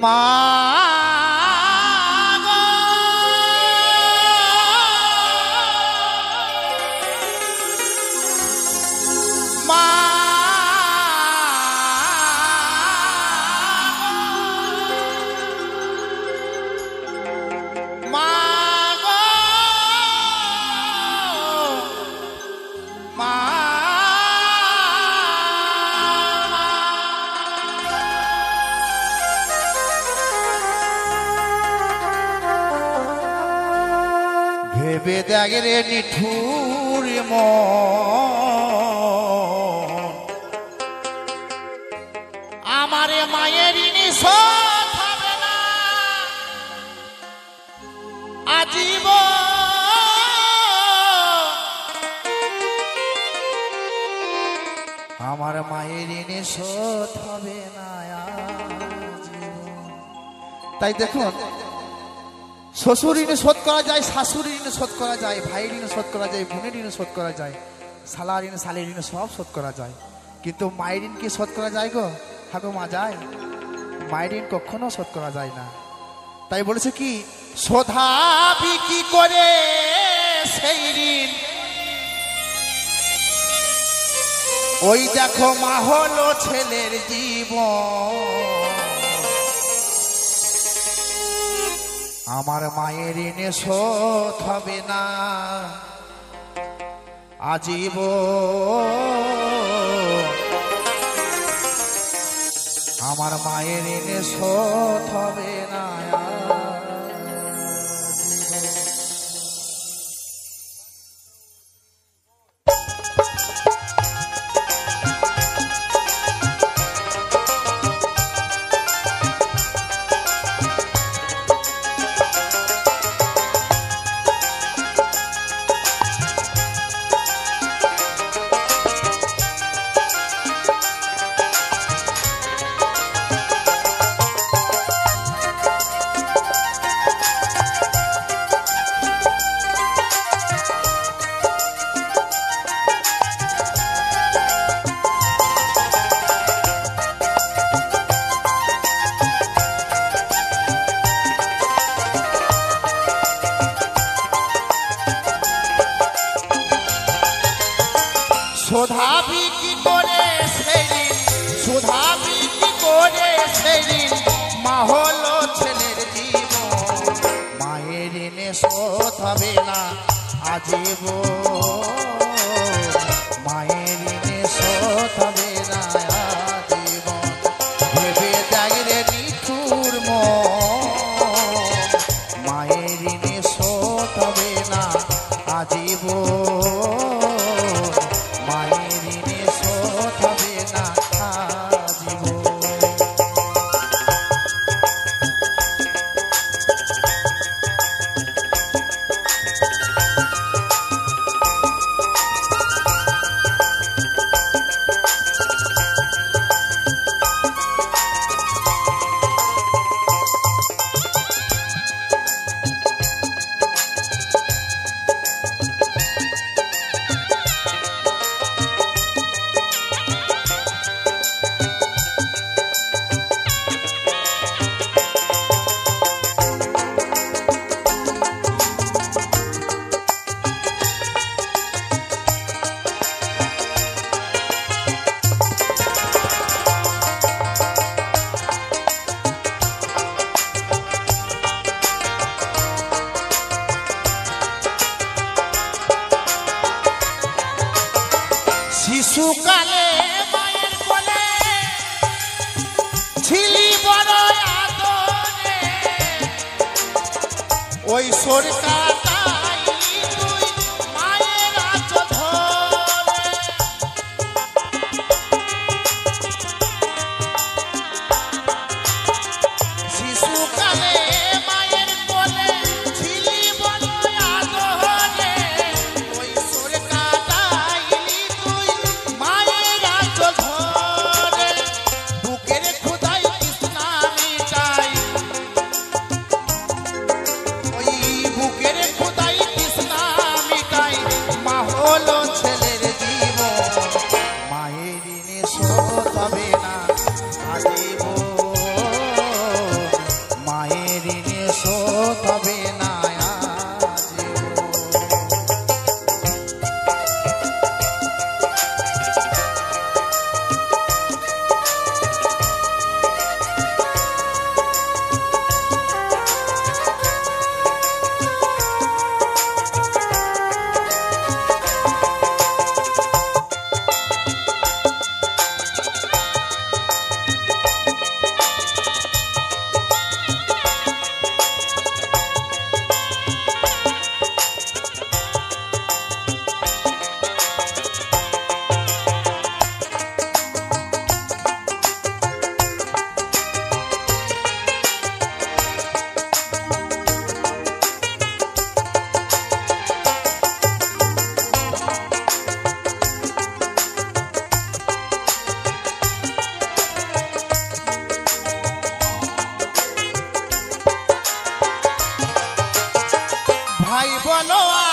মা ভেবে দেখে রে নিঠুর আমারে মায়ের ঋণী শোধ হবে না আজীবন আমার মায়ের ঋণী শোধ হবে না আজীবন। তাই দেখুন শ্বশুর ঋণ শোধ করা যায়, শাশুড়ি ঋণ শোধ করা যায়, ভাইয়ের ঋণ শোধ করা যায়, বোনের ঋণ শোধ করা যায়, শালার ঋণ শালের ঋণ সব শোধ করা যায়, কিন্তু মায়ের ঋণ কি শোধ করা যায় গো? হ্যাঁ গো মা, যায়? মায়ের ঋণ কখনো শোধ করা যায় না। তাই বলেছে কি শোধাবি কি করে সেই ঋণ, ওই দেখো মা হলো ছেলের জীবন। আমার মায়ের ঋণে শোধ হবে না আজীবন, আমার মায়ের ঋণে শোধ হবে না শোধাবি কি করে সেই ঋণ, শোধাবি কি করে সেই ঋণ, মা হলো ছেলের জীবন। মায়ের ঋণে শোধ হবে না আজীবন, মায়ের ঋণে শোধ হবে না আজীবন। ভেবে দেখে রে নিঠুর মায়ের ঋণে শোধ হবে না আজীবন, শিশুকালে মায়ের কোলে ছিলি বড় আদরে, ওই সরকার তুই মায়ের আঁচল ধরে। শিশুকালে মায়ের কোলে ছিলি বড় আদরে, ওই সরকার তুই মায়ের আঁচল ধরে। বুকের খোদাই তৃষ্ণা মিটাই, ওই বুকের ভাই বলো